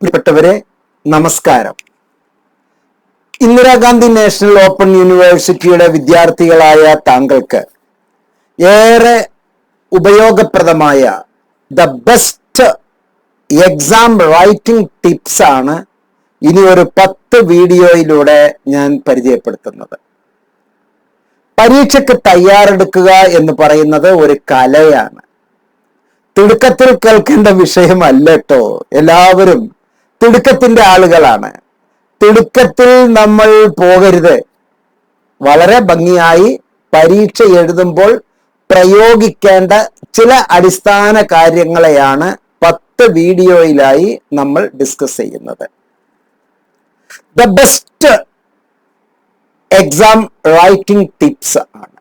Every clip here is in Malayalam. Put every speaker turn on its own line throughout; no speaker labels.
പ്രിയപ്പെട്ടവരെ, നമസ്കാരം. ഇന്ദിരാഗാന്ധി നാഷണൽ ഓപ്പൺ യൂണിവേഴ്സിറ്റിയുടെ വിദ്യാർത്ഥികളായ താങ്കൾക്ക് ഏറെ ഉപയോഗപ്രദമായ the best exam writing tips ആണ് ഇനി ഒരു 10 വീഡിയോയിലൂടെ ഞാൻ പരിചയപ്പെടുത്തുന്നത്. പരീക്ഷയ്ക്ക് തയ്യാറെടുക്കുക എന്ന് പറയുന്നത് ഒരു കലയാണ്. തിടുക്കത്തിൽ കേൾക്കേണ്ട വിഷയമല്ല കേട്ടോ. എല്ലാവരും തിടുക്കത്തിന്റെ ആളുകളാണ്. തിടുക്കത്തിൽ നമ്മൾ പോകരുത്. വളരെ ഭംഗിയായി പരീക്ഷ എഴുതുമ്പോൾ പ്രയോഗിക്കേണ്ട ചില അടിസ്ഥാന കാര്യങ്ങളെയാണ് 10 വീഡിയോയിലായി നമ്മൾ ഡിസ്കസ് ചെയ്യുന്നത്. The best exam writing tips ആണ്.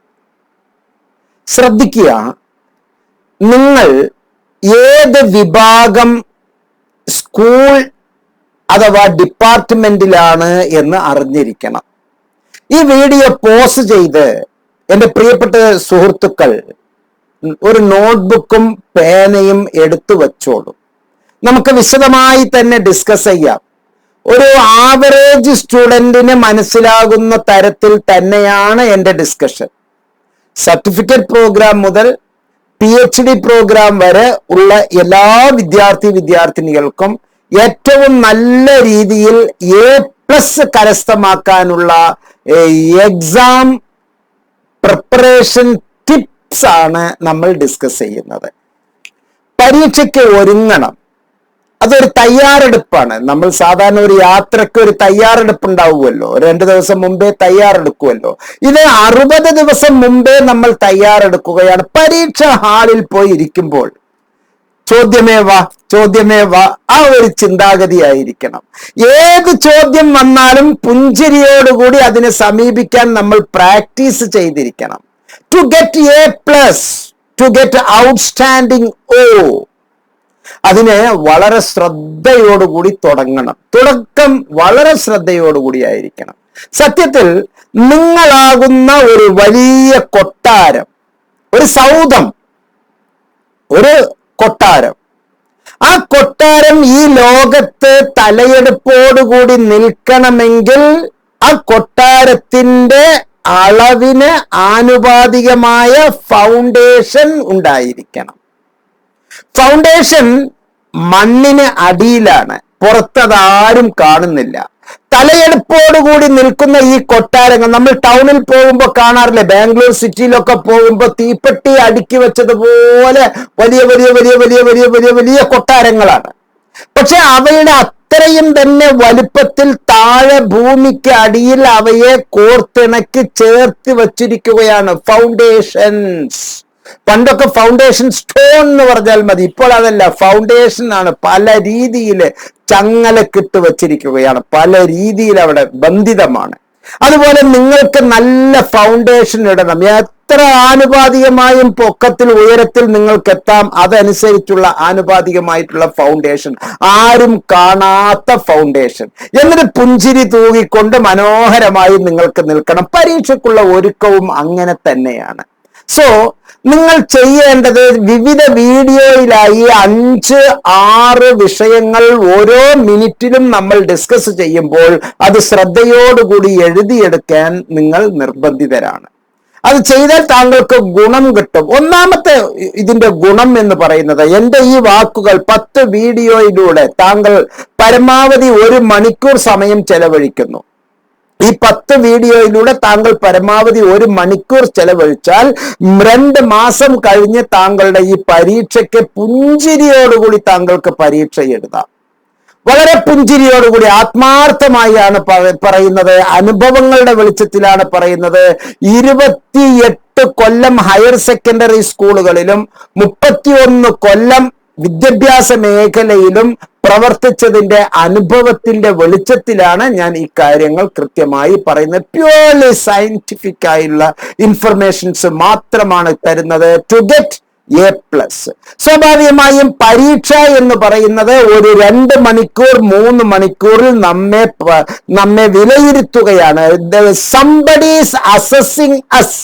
ശ്രദ്ധിക്കുക, നിങ്ങൾ ഏത് വിഭാഗം സ്കൂൾ അഥവാ ഡിപ്പാർട്ട്മെന്റിലാണ് എന്ന് അറിഞ്ഞിരിക്കണം. ഈ വീഡിയോ പോസ് ചെയ്ത് എൻ്റെ പ്രിയപ്പെട്ട സുഹൃത്തുക്കൾ ഒരു നോട്ട്ബുക്കും പേനയും എടുത്തു വച്ചോളൂ. നമുക്ക് വിശദമായി തന്നെ ഡിസ്കസ് ചെയ്യാം. ഒരു ആവറേജ് സ്റ്റുഡന്റിന് മനസ്സിലാകുന്ന തരത്തിൽ തന്നെയാണ് എൻ്റെ ഡിസ്കഷൻ. സർട്ടിഫിക്കറ്റ് പ്രോഗ്രാം മുതൽ PhD പ്രോഗ്രാം വരെ ഉള്ള എല്ലാ വിദ്യാർത്ഥിനികൾക്കും ഏറ്റവും നല്ല രീതിയിൽ A+ കരസ്ഥമാക്കാനുള്ള എക്സാം പ്രിപ്പറേഷൻ ടിപ്സ് ആണ് നമ്മൾ ഡിസ്കസ് ചെയ്യുന്നത്. പരീക്ഷയ്ക്ക് ഒരുങ്ങണം. അതൊരു തയ്യാറെടുപ്പാണ്. നമ്മൾ സാധാരണ ഒരു യാത്രയ്ക്ക് ഒരു തയ്യാറെടുപ്പ് ഉണ്ടാവുമല്ലോ, 2 ദിവസം മുമ്പേ തയ്യാറെടുക്കുമല്ലോ. ഇത് 60 ദിവസം മുമ്പേ നമ്മൾ തയ്യാറെടുക്കുകയാണ്. പരീക്ഷ ഹാളിൽ പോയി ഇരിക്കുമ്പോൾ ചോദ്യമേ വാ ആ ഒരു ചിന്താഗതിയായിരിക്കണം. ഏത് ചോദ്യം വന്നാലും പുഞ്ചിരിയോടുകൂടി അതിനെ സമീപിക്കാൻ നമ്മൾ പ്രാക്ടീസ് ചെയ്തിരിക്കണം. To get A+, to get outstanding O, അതിന് വളരെ ശ്രദ്ധയോടുകൂടി തുടങ്ങണം. തുടക്കം വളരെ ശ്രദ്ധയോടുകൂടി ആയിരിക്കണം. സത്യത്തിൽ നിങ്ങളാകുന്ന ഒരു വലിയ കൊട്ടാരം, ഒരു സൗധം, ഒരു കൊട്ടാരം. ആ കൊട്ടാരം ഈ ലോകത്ത് തലയെടുപ്പോടുകൂടി നിൽക്കണമെങ്കിൽ ആ കൊട്ടാരത്തിന്റെ അളവിന് ആനുപാതികമായ ഫൗണ്ടേഷൻ ഉണ്ടായിരിക്കണം. ഫൗണ്ടേഷൻ മണ്ണിന് അടിയിലാണ്, പുറത്തതാരും കാണുന്നില്ല. തലയെടുപ്പോടുകൂടി നിൽക്കുന്ന ഈ കൊട്ടാരങ്ങൾ നമ്മൾ ടൗണിൽ പോകുമ്പോൾ കാണാറില്ലേ? ബാംഗ്ലൂർ സിറ്റിയിലൊക്കെ പോകുമ്പോൾ തീപ്പെട്ടി അടുക്കി വെച്ചതുപോലെ വലിയ വലിയ വലിയ വലിയ വലിയ വലിയ വലിയ കൊട്ടാരങ്ങളാണ്. പക്ഷെ അവയുടെ അത്രയും തന്നെ വലുപ്പത്തിൽ താഴെ ഭൂമിക്ക് അടിയിൽ അവയെ കോർത്തിണക്കി ചേർത്ത് വച്ചിരിക്കുകയാണ് ഫൗണ്ടേഷൻസ്. പണ്ടൊക്കെ ഫൗണ്ടേഷൻ സ്റ്റോൺ എന്ന് പറഞ്ഞാൽ മതി. ഇപ്പോൾ അതല്ല, ഫൗണ്ടേഷൻ ആണ്. പല രീതിയിൽ ചങ്ങലക്കിട്ട് വച്ചിരിക്കുകയാണ്, പല രീതിയിൽ അവിടെ ബന്ധിതമാണ്. അതുപോലെ നിങ്ങൾക്ക് നല്ല ഫൗണ്ടേഷൻ ഇടണം. എത്ര ആനുപാതികമായും പൊക്കത്തിൽ ഉയരത്തിൽ നിങ്ങൾക്ക് എത്താം, അതനുസരിച്ചുള്ള ആനുപാതികമായിട്ടുള്ള ഫൗണ്ടേഷൻ, ആരും കാണാത്ത ഫൗണ്ടേഷൻ. എന്നിട്ട് പുഞ്ചിരി തൂകിക്കൊണ്ട് മനോഹരമായി നിങ്ങൾക്ക് നിൽക്കണം. പരീക്ഷയ്ക്കുള്ള ഒരുക്കവും അങ്ങനെ തന്നെയാണ്. സോ നിങ്ങൾ ചെയ്യേണ്ടത്, വിവിധ വീഡിയോയിലായി 5-6 വിഷയങ്ങൾ ഓരോ മിനിറ്റിലും നമ്മൾ ഡിസ്കസ് ചെയ്യുമ്പോൾ അത് ശ്രദ്ധയോടുകൂടി എഴുതിയെടുക്കാൻ നിങ്ങൾ നിർബന്ധിതരാണ്. അത് ചെയ്താൽ താങ്കൾക്ക് ഗുണം കിട്ടും. ഒന്നാമത്തെ ഇതിന്റെ ഗുണം എന്ന് പറയുന്നത്, എൻ്റെ ഈ വാക്കുകൾ 10 വീഡിയോയിലൂടെ താങ്കൾ പരമാവധി 1 മണിക്കൂർ സമയം ചെലവഴിക്കുന്നു. ഈ 10 വീഡിയോയിലൂടെ താങ്കൾ പരമാവധി 1 മണിക്കൂർ ചെലവഴിച്ചാൽ 2 മാസം കഴിഞ്ഞ് താങ്കളുടെ ഈ പരീക്ഷയ്ക്ക് പുഞ്ചിരിയോടുകൂടി താങ്കൾക്ക് പരീക്ഷ എഴുതാം. വളരെ പുഞ്ചിരിയോടുകൂടി, ആത്മാർത്ഥമായാണ് പറയുന്നത്, അനുഭവങ്ങളുടെ വെളിച്ചത്തിലാണ് പറയുന്നത്. 28 കൊല്ലം ഹയർ സെക്കൻഡറി സ്കൂളുകളിലും 31 കൊല്ലം വിദ്യാഭ്യാസ മേഖലയിലും പ്രവർത്തിച്ചതിന്റെ അനുഭവത്തിന്റെ വെളിച്ചത്തിലാണ് ഞാൻ ഈ കാര്യങ്ങൾ കൃത്യമായി പറയുന്നത്. പ്യൂർലി സയന്റിഫിക് ആയുള്ള ഇൻഫർമേഷൻസ് മാത്രമാണ് തരുന്നത്. To get A+. സ്വാഭാവികമായും പരീക്ഷ എന്ന് പറയുന്നത് ഒരു 2 മണിക്കൂർ 3 മണിക്കൂറിൽ നമ്മെ വിലയിരുത്തുകയാണ്. Somebody is assessing us.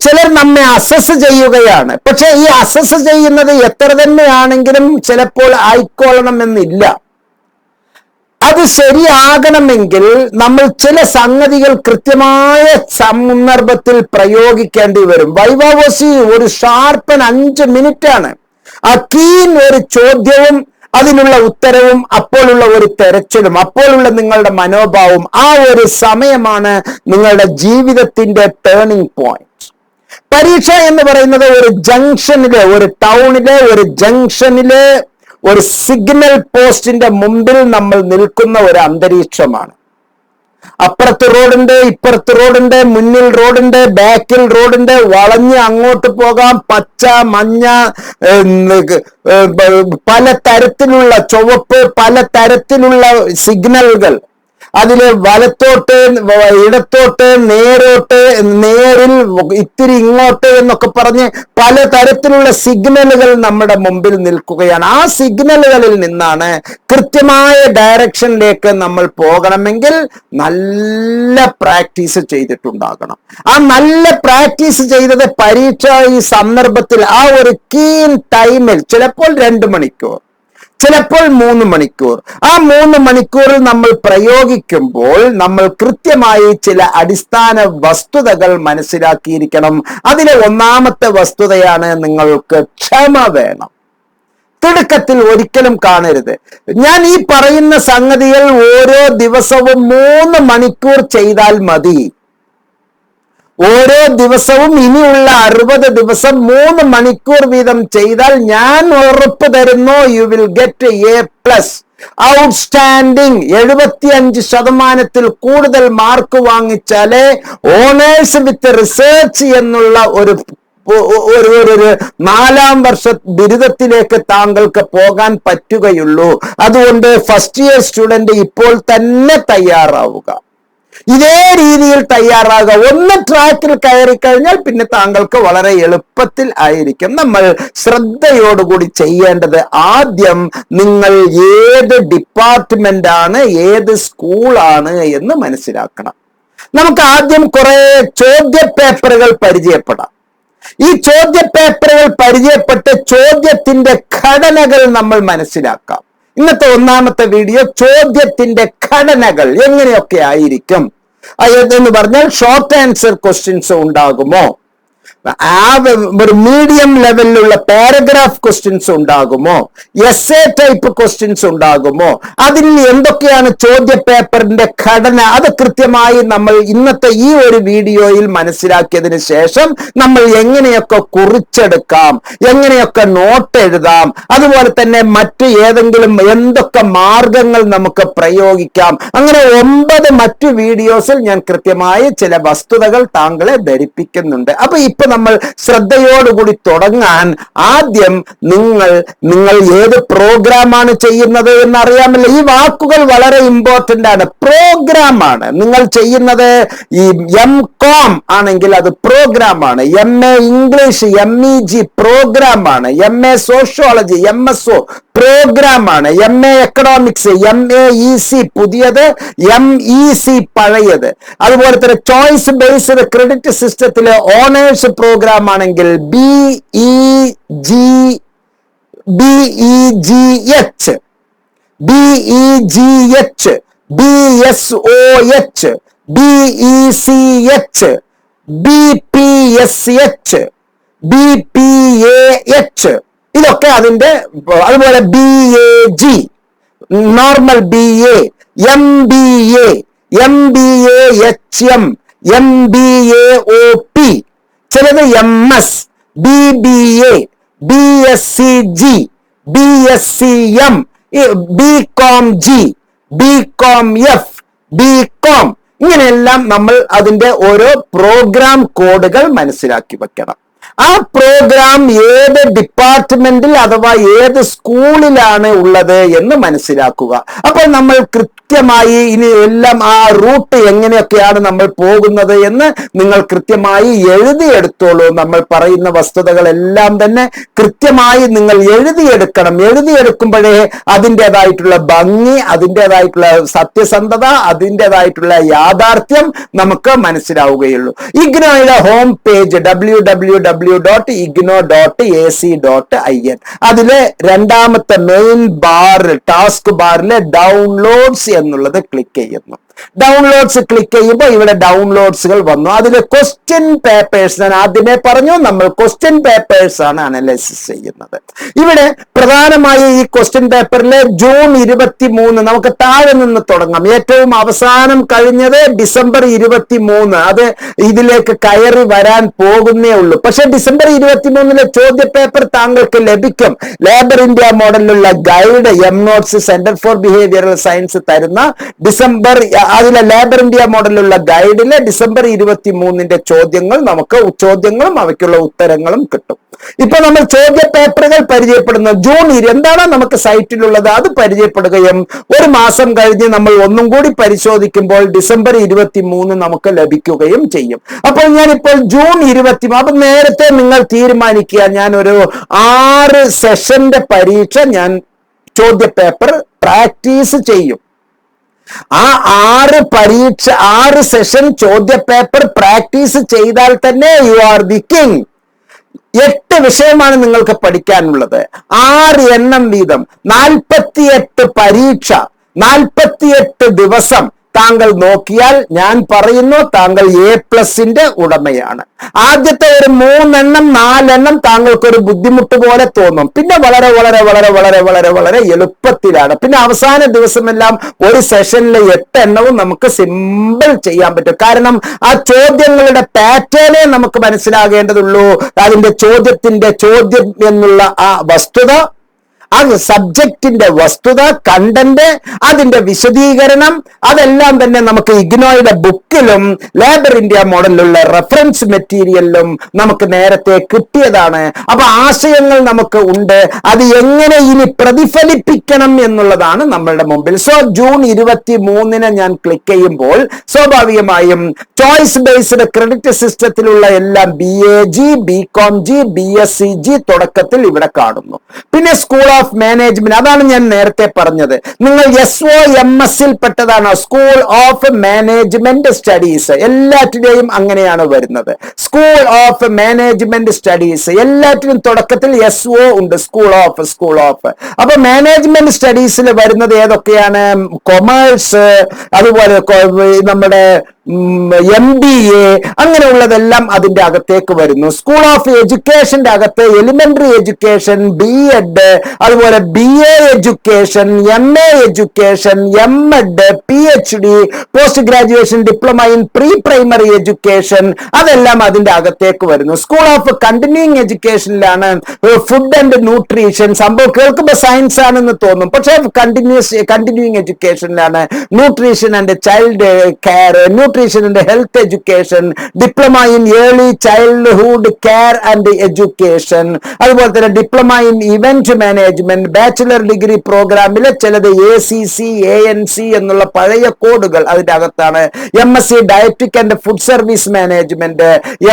ചിലർ നമ്മെ അസസ് ചെയ്യുകയാണ്. പക്ഷെ ഈ അസസ് ചെയ്യുന്നത് എത്ര തന്നെയാണെങ്കിലും ചിലപ്പോൾ ആയിക്കൊള്ളണമെന്നില്ല. അത് ശരിയാകണമെങ്കിൽ നമ്മൾ ചില സംഗതികൾ കൃത്യമായ സന്ദർഭത്തിൽ പ്രയോഗിക്കേണ്ടി വരും. വൈവാവോസി ഒരു ഷാർപ്പൻ 5 മിനിറ്റാണ്. ആ കീൻ ഒരു ചോദ്യവും അതിനുള്ള ഉത്തരവും, അപ്പോഴുള്ള ഒരു തെരച്ചിലും, അപ്പോഴുള്ള നിങ്ങളുടെ മനോഭാവവും, ആ ഒരു സമയമാണ് നിങ്ങളുടെ ജീവിതത്തിന്റെ ടേണിംഗ് പോയിന്റ്. പരീക്ഷ എന്ന് പറയുന്നത് ഒരു ജംഗ്ഷനിലെ, ഒരു ടൗണിലെ ഒരു ജംഗ്ഷനിലെ ഒരു സിഗ്നൽ പോസ്റ്റിന്റെ മുമ്പിൽ നമ്മൾ നിൽക്കുന്ന ഒരു അന്തരീക്ഷമാണ്. അപ്പുറത്ത് റോഡുണ്ട്, ഇപ്പുറത്ത് റോഡുണ്ട്, മുന്നിൽ റോഡുണ്ട്, ബാക്കിൽ റോഡുണ്ട്, വളഞ്ഞ് അങ്ങോട്ട് പോകാം, പച്ച മഞ്ഞ പല തരത്തിലുള്ള ചുവപ്പ്, പല തരത്തിലുള്ള സിഗ്നലുകൾ, അതില് വലത്തോട്ട്, ഇടത്തോട്ട്, നേരോട്ട്, നേരിൽ, ഇത്തിരി ഇങ്ങോട്ട് എന്നൊക്കെ പറഞ്ഞ് പല തരത്തിലുള്ള സിഗ്നലുകൾ നമ്മുടെ മുമ്പിൽ നിൽക്കുകയാണ്. ആ സിഗ്നലുകളിൽ നിന്നാണ് കൃത്യമായ ഡയറക്ഷനിലേക്ക് നമ്മൾ പോകണമെങ്കിൽ നല്ല പ്രാക്ടീസ് ചെയ്തിട്ടുണ്ടാകണം. ആ നല്ല പ്രാക്ടീസ് ചെയ്തത് പരീക്ഷ ഈ സന്ദർഭത്തിൽ ആ ഒരു കീൻ ടൈമിൽ, ചിലപ്പോൾ 2 മണിക്കൂർ, ചിലപ്പോൾ 3 മണിക്കൂർ, ആ 3 മണിക്കൂറിൽ നമ്മൾ പ്രയോഗിക്കുമ്പോൾ നമ്മൾ കൃത്യമായി ചില അടിസ്ഥാന വസ്തുതകൾ മനസ്സിലാക്കിയിരിക്കണം. അതിലെ ഒന്നാമത്തെ വസ്തുതയാണ് നിങ്ങൾക്ക് ക്ഷമ വേണം. തിടുക്കത്തിൽ ഒരിക്കലും കാണരുത്. ഞാൻ ഈ പറയുന്ന സംഗതികൾ ഓരോ ദിവസവും 3 മണിക്കൂർ ചെയ്താൽ മതി. ഓരോ ദിവസവും ഇനിയുള്ള 60 ദിവസം 3 മണിക്കൂർ വീതം ചെയ്താൽ ഞാൻ ഉറപ്പ് തരുന്നു, you will get A+. Outstanding 75% കൂടുതൽ മാർക്ക് വാങ്ങിച്ചാലേ ഓണേഴ്സ് വിത്ത് റിസർച്ച് എന്നുള്ള ഒരു 4ാം വർഷ ബിരുദത്തിലേക്ക് താങ്കൾക്ക് പോകാൻ പറ്റുകയുള്ളൂ. അതുകൊണ്ട് ഫസ്റ്റ് ഇയർ സ്റ്റുഡന്റ് ഇപ്പോൾ തന്നെ തയ്യാറാവുക. ഇതേ രീതിയിൽ തയ്യാറാകുക. ഒന്ന് ട്രാക്കിൽ കയറി കഴിഞ്ഞാൽ പിന്നെ താങ്കൾക്ക് വളരെ എളുപ്പത്തിൽ ആയിരിക്കും. നമ്മൾ ശ്രദ്ധയോടുകൂടി ചെയ്യേണ്ടത്, ആദ്യം നിങ്ങൾ ഏത് ഡിപ്പാർട്ട്മെന്റ് ആണ്, ഏത് സ്കൂളാണ് എന്ന് മനസ്സിലാക്കണം. നമുക്ക് ആദ്യം കുറെ ചോദ്യ പേപ്പറുകൾ പരിചയപ്പെടാം. ഈ ചോദ്യ പേപ്പറുകൾ പരിചയപ്പെട്ട് ചോദ്യത്തിന്റെ ഘടനകൾ നമ്മൾ മനസ്സിലാക്കാം. ഇന്നത്തെ ഒന്നാമത്തെ വീഡിയോ ചോദ്യത്തിന്റെ ഘടനകൾ എങ്ങനെയൊക്കെ ആയിരിക്കും എന്ന് പറഞ്ഞാൽ, ഷോർട്ട് ആൻസർ ക്വസ്റ്റ്യൻസ് ഉണ്ടാകുമോ, ഒരു മീഡിയം ലെവലിലുള്ള പാരഗ്രാഫ് ക്വസ്റ്റ്യൻസ് ഉണ്ടാകുമോ, എസ്സേ ടൈപ്പ് ക്വസ്റ്റ്യൻസ് ഉണ്ടാകുമോ, അതിൽ എന്തൊക്കെയാണ് ചോദ്യ പേപ്പറിന്റെ ഘടന, അത് കൃത്യമായി നമ്മൾ ഇന്നത്തെ ഈ ഒരു വീഡിയോയിൽ മനസ്സിലാക്കിയതിന് ശേഷം നമ്മൾ എങ്ങനെയൊക്കെ കുറിച്ചെടുക്കാം, എങ്ങനെയൊക്കെ നോട്ട് എഴുതാം, അതുപോലെ തന്നെ മറ്റു ഏതെങ്കിലും എന്തൊക്കെ മാർഗങ്ങൾ നമുക്ക് പ്രയോഗിക്കാം, അങ്ങനെ 9 മറ്റു വീഡിയോസിൽ ഞാൻ കൃത്യമായി ചില വസ്തുതകൾ താങ്കളെ ധരിപ്പിക്കുന്നുണ്ട്. അപ്പൊ ഇപ്പൊ നമ്മൾ ശ്രദ്ധയോടുകൂടി തുടങ്ങാൻ, ആദ്യം നിങ്ങൾ ഏത് പ്രോഗ്രാമാണ് ചെയ്യുന്നത് എന്ന് അറിയാമല്ലോ. ഈ വാക്കുകൾ വളരെ ഇമ്പോർട്ടന്റ് ആണ്. പ്രോഗ്രാമാണ് നിങ്ങൾ ചെയ്യുന്നത്. ഈ M.Com ആണെങ്കിൽ അത് പ്രോഗ്രാമാണ്. MA ഇംഗ്ലീഷ്, MEG പ്രോഗ്രാമാണ്. MA സോഷ്യോളജി, MSO പ്രോഗ്രാമാണ്. MA എക്കണോമിക്സ്, MAEC പുതിയത്, MEC പഴയത്. അതുപോലെ തന്നെ ചോയ്സ് ബേസ്ഡ് ക്രെഡിറ്റ് സിസ്റ്റത്തിലെ ഓണേഴ്സ് പ്രോഗ്രാം ആണെങ്കിൽ BEGH, BSOH, BECH, BPSH, BPAH, ഇതൊക്കെ അതിന്റെ. അതുപോലെ BAG, normal BA, MBA, MBAHM, MBAOP, ചിലത് MS, BBA, BSCG, BSCM, BCOMG, BCOMF, BCOM, ഇങ്ങനെയെല്ലാം നമ്മൾ അതിന്റെ ഓരോ പ്രോഗ്രാം കോഡുകൾ മനസ്സിലാക്കി വെക്കണം. ആ പ്രോഗ്രാം ഏത് ഡിപ്പാർട്ട്മെന്റിൽ അഥവാ ഏത് സ്കൂളിലാണ് ഉള്ളത് എന്ന് മനസ്സിലാക്കുക. അപ്പോൾ നമ്മൾ കൃത്യമായി ഇനി എല്ലാം ആ റൂട്ട് എങ്ങനെയൊക്കെയാണ് നമ്മൾ പോകുന്നത് എന്ന് നിങ്ങൾ കൃത്യമായി എഴുതിയെടുത്തോളൂ. നമ്മൾ പറയുന്ന വസ്തുതകളെല്ലാം തന്നെ കൃത്യമായി നിങ്ങൾ എഴുതിയെടുക്കണം. എഴുതിയെടുക്കുമ്പോഴേ അതിൻ്റെതായിട്ടുള്ള ഭംഗി, അതിൻ്റെതായിട്ടുള്ള സത്യസന്ധത, അതിൻ്റെതായിട്ടുള്ള യാഥാർത്ഥ്യം നമുക്ക് മനസ്സിലാവുകയുള്ളൂ. ഇഗ്നോയുടെ ഹോം പേജ് www.igno.ac.in, അതിലെ രണ്ടാമത്തെ മെയിൻ ബാർ, ടാസ്ക് ബാറിലെ ഡൗൺലോഡ്സ് എന്നുള്ളത് ക്ലിക്ക് ചെയ്യുന്നു. ഡൗൺലോഡ്സ് ക്ലിക്ക് ചെയ്യുമ്പോൾ ഇവിടെ ഡൗൺലോഡ്സുകൾ വന്നു. അതിൽ ക്വസ്റ്റ്യൻ പേപ്പേഴ്സ്, ഞാൻ ആദ്യമേ പറഞ്ഞു നമ്മൾ ക്വസ്റ്റ്യൻ പേപ്പേഴ്സ് ആണ് അനലൈസിസ് ചെയ്യുന്നത്. ഇവിടെ പ്രധാനമായി ഈ ക്വസ്റ്റ്യൻ പേപ്പറിലെ ജൂൺ 23, നമുക്ക് താഴെ നിന്ന് തുടങ്ങാം. ഏറ്റവും അവസാനം കഴിഞ്ഞത് ഡിസംബർ 23, അത് ഇതിലേക്ക് കയറി വരാൻ പോകുന്നേ ഉള്ളൂ. പക്ഷെ ഡിസംബർ 23 ചോദ്യ പേപ്പർ താങ്കൾക്ക് ലഭിക്കും. ലേബർ ഇന്ത്യ മോഡലിലുള്ള guide notes centre for behavioural science തരുന്ന ഡിസംബർ, അതിലെ ലേബർ ഇന്ത്യ മോഡലിലുള്ള ഗൈഡിലെ ഡിസംബർ 23 ചോദ്യങ്ങളും അവയ്ക്കുള്ള ഉത്തരങ്ങളും കിട്ടും. ഇപ്പൊ നമ്മൾ ചോദ്യ പേപ്പറുകൾ പരിചയപ്പെടുന്നു. ജൂൺ എന്താണ് നമുക്ക് സൈറ്റിലുള്ളത് അത് പരിചയപ്പെടുകയും ഒരു മാസം കഴിഞ്ഞ് നമ്മൾ ഒന്നും കൂടി പരിശോധിക്കുമ്പോൾ ഡിസംബർ 23 നമുക്ക് ലഭിക്കുകയും ചെയ്യും. അപ്പോൾ ഞാനിപ്പോൾ ജൂൺ 20, അപ്പൊ നേരത്തെ നിങ്ങൾ തീരുമാനിക്കുക, ഞാൻ ഒരു 6 സെഷന്റെ പരീക്ഷ ഞാൻ ചോദ്യ പേപ്പർ പ്രാക്ടീസ് ചെയ്യും. ആ 6 സെഷൻ ചോദ്യ പേപ്പർ പ്രാക്ടീസ് ചെയ്താൽ തന്നെ യു ആർ ദി കിങ്. 8 വിഷയമാണ് നിങ്ങൾക്ക് പഠിക്കാനുള്ളത്, 6 എണ്ണം വീതം, 48 പരീക്ഷ, 48 ദിവസം താങ്കൾ നോക്കിയാൽ ഞാൻ പറയുന്നു താങ്കൾ A+ന്റെ ഉടമയാണ്. ആദ്യത്തെ ഒരു 3 എണ്ണം 4 എണ്ണം താങ്കൾക്കൊരു ബുദ്ധിമുട്ട് പോലെ തോന്നും. പിന്നെ വളരെ വളരെ വളരെ വളരെ വളരെ വളരെ എളുപ്പത്തിലാണ്. പിന്നെ അവസാന ദിവസമെല്ലാം ഒരു സെഷനിൽ 8 എണ്ണവും നമുക്ക് സിമ്പിൾ ചെയ്യാൻ പറ്റും. കാരണം ആ ചോദ്യങ്ങളുടെ പാറ്റേണേ നമുക്ക് മനസ്സിലാകേണ്ടതുള്ളൂ. അതിന്റെ ചോദ്യം എന്നുള്ള ആ വസ്തുത, അത് സബ്ജക്റ്റിന്റെ വസ്തുത, കണ്ടന്റ്, അതിന്റെ വിശദീകരണം, അതെല്ലാം തന്നെ നമുക്ക് ഇഗ്നോയുടെ ബുക്കിലും ലേബർ ഇന്ത്യ മോഡലിലുള്ള റെഫറൻസ് മെറ്റീരിയലിലും നമുക്ക് നേരത്തെ കിട്ടിയതാണ്. അപ്പൊ ആശയങ്ങൾ നമുക്ക് ഉണ്ട്. അത് എങ്ങനെ ഇനി പ്രതിഫലിപ്പിക്കണം എന്നുള്ളതാണ് നമ്മളുടെ മുമ്പിൽ. സോ ജൂൺ 23 ഞാൻ ക്ലിക്ക് ചെയ്യുമ്പോൾ സ്വാഭാവികമായും ചോയ്സ് ബേസ്ഡ് ക്രെഡിറ്റ് സിസ്റ്റത്തിലുള്ള എല്ലാം BAG, BComG, BSCG തുടക്കത്തിൽ ഇവിടെ കാണുന്നു. പിന്നെ സ്കൂൾ ഓഫ് മാനേജ്മെന്റ്, അതാണ് ഞാൻ നേരത്തെ പറഞ്ഞത്. നിങ്ങൾ SOMS പെട്ടതാണോ? സ്കൂൾ ഓഫ് മാനേജ്മെന്റ് സ്റ്റഡീസ്, എല്ലാറ്റിലെയും അങ്ങനെയാണ് വരുന്നത്. സ്കൂൾ ഓഫ് മാനേജ്മെന്റ് സ്റ്റഡീസ് എല്ലാറ്റിനും തുടക്കത്തിൽ SO ഉണ്ട്, സ്കൂൾ ഓഫ്. അപ്പൊ മാനേജ്മെന്റ് സ്റ്റഡീസിൽ വരുന്നത് ഏതൊക്കെയാണ്? കൊമേഴ്സ്, അതുപോലെ നമ്മുടെ MBA, അങ്ങനെയുള്ളതെല്ലാം അതിന്റെ അകത്തേക്ക് വരുന്നു. സ്കൂൾ ഓഫ് എഡ്യൂക്കേഷന്റെ അകത്ത് എലിമെന്ററി എഡ്യൂക്കേഷൻ, B.Ed, അതുപോലെ BA education, MA education, M.Ed, PhD, post graduation diploma in pre primary education, അതെല്ലാം അതിന്റെ അകത്തേക്ക് വരുന്നു. സ്കൂൾ ഓഫ് കണ്ടിന്യൂയിങ് എഡ്യൂക്കേഷനിലാണ് ഫുഡ് ആൻഡ് ന്യൂട്രീഷൻ. സംഭവം കേൾക്കുമ്പോൾ സയൻസ് ആണെന്ന് തോന്നും, പക്ഷെ കണ്ടിന്യൂയിങ് എഡ്യൂക്കേഷനിലാണ് nutrition and child care, nutrition and health education, diploma in early childhood care and education, അതുപോലെ തന്നെ diploma in event management, bachelor degree പ്രോഗ്രാമിലെ ചിലത് ACC, ANC എന്നുള്ള പഴയ കോഡുകൾ അതിന്റെ അകത്താണ്. MSc ഡയറ്റിക് and food service management,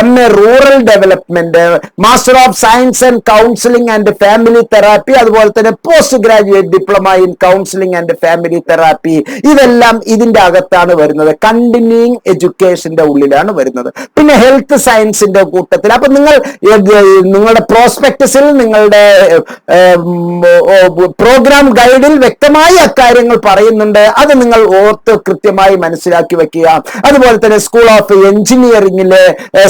MA rural development, master of science and counselling and family therapy, അതുപോലെ തന്നെ post graduate diploma in counselling and family therapy, ഇതെല്ലാം ഇതിന്റെ അകത്താണ് വരുന്നത്. കണ്ടിന്യൂയിങ് എഡ്യൂക്കേഷന്റെ ഉള്ളിലാണ് വരുന്നത്. പിന്നെ ഹെൽത്ത് സയൻസിന്റെ കൂട്ടത്തിൽ. അപ്പൊ നിങ്ങളുടെ പ്രോസ്പെക്ടസിൽ, നിങ്ങളുടെ പ്രോഗ്രാം ഗൈഡിൽ വ്യക്തമായി അക്കാര്യങ്ങൾ പറയുന്നുണ്ട്. അത് നിങ്ങൾ ഓർത്ത് കൃത്യമായി മനസ്സിലാക്കി വെക്കുക. അതുപോലെ തന്നെ സ്കൂൾ ഓഫ് എഞ്ചിനീയറിംഗില്,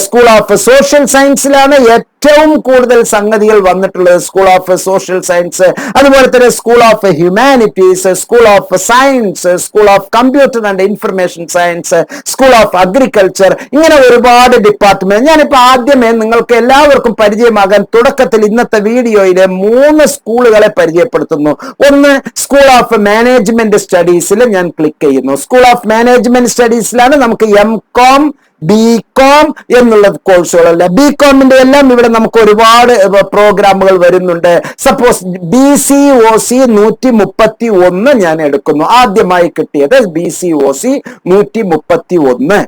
സ്കൂൾ ഓഫ് സോഷ്യൽ സയൻസിലാണ് ഏറ്റവും കൂടുതൽ സംഗതികൾ വന്നിട്ടുള്ളത്. സ്കൂൾ ഓഫ് സോഷ്യൽ സയൻസ്, അതുപോലെ തന്നെ school of humanities, school of science, school of computer and information science, school of agriculture, ഇങ്ങനെ ഒരുപാട് ഡിപ്പാർട്ട്മെന്റ്. ഞാനിപ്പോ ആദ്യമേ നിങ്ങൾക്ക് എല്ലാവർക്കും പരിചയമാകാൻ തുടക്കത്തിൽ ഇന്നത്തെ വീഡിയോയിലെ 3 സ്കൂളുകളെ പരിചയപ്പെടുത്തുന്നു. ഒന്ന് സ്കൂൾ ഓഫ് മാനേജ്മെന്റ് സ്റ്റഡീസിൽ ഞാൻ ക്ലിക്ക് ചെയ്യുന്നു. സ്കൂൾ ഓഫ് മാനേജ്മെന്റ് സ്റ്റഡീസിലാണ് നമുക്ക് MCom, BCom എന്നുള്ള കോഴ്സുകളല്ല. BComന്റെ എല്ലാം ഇവിടെ നമുക്ക് ഒരുപാട് പ്രോഗ്രാമുകൾ വരുന്നുണ്ട്. സപ്പോസ് BCOC 131 ഞാൻ എടുക്കുന്നു. ആദ്യമായി കിട്ടിയത് BCOC 131.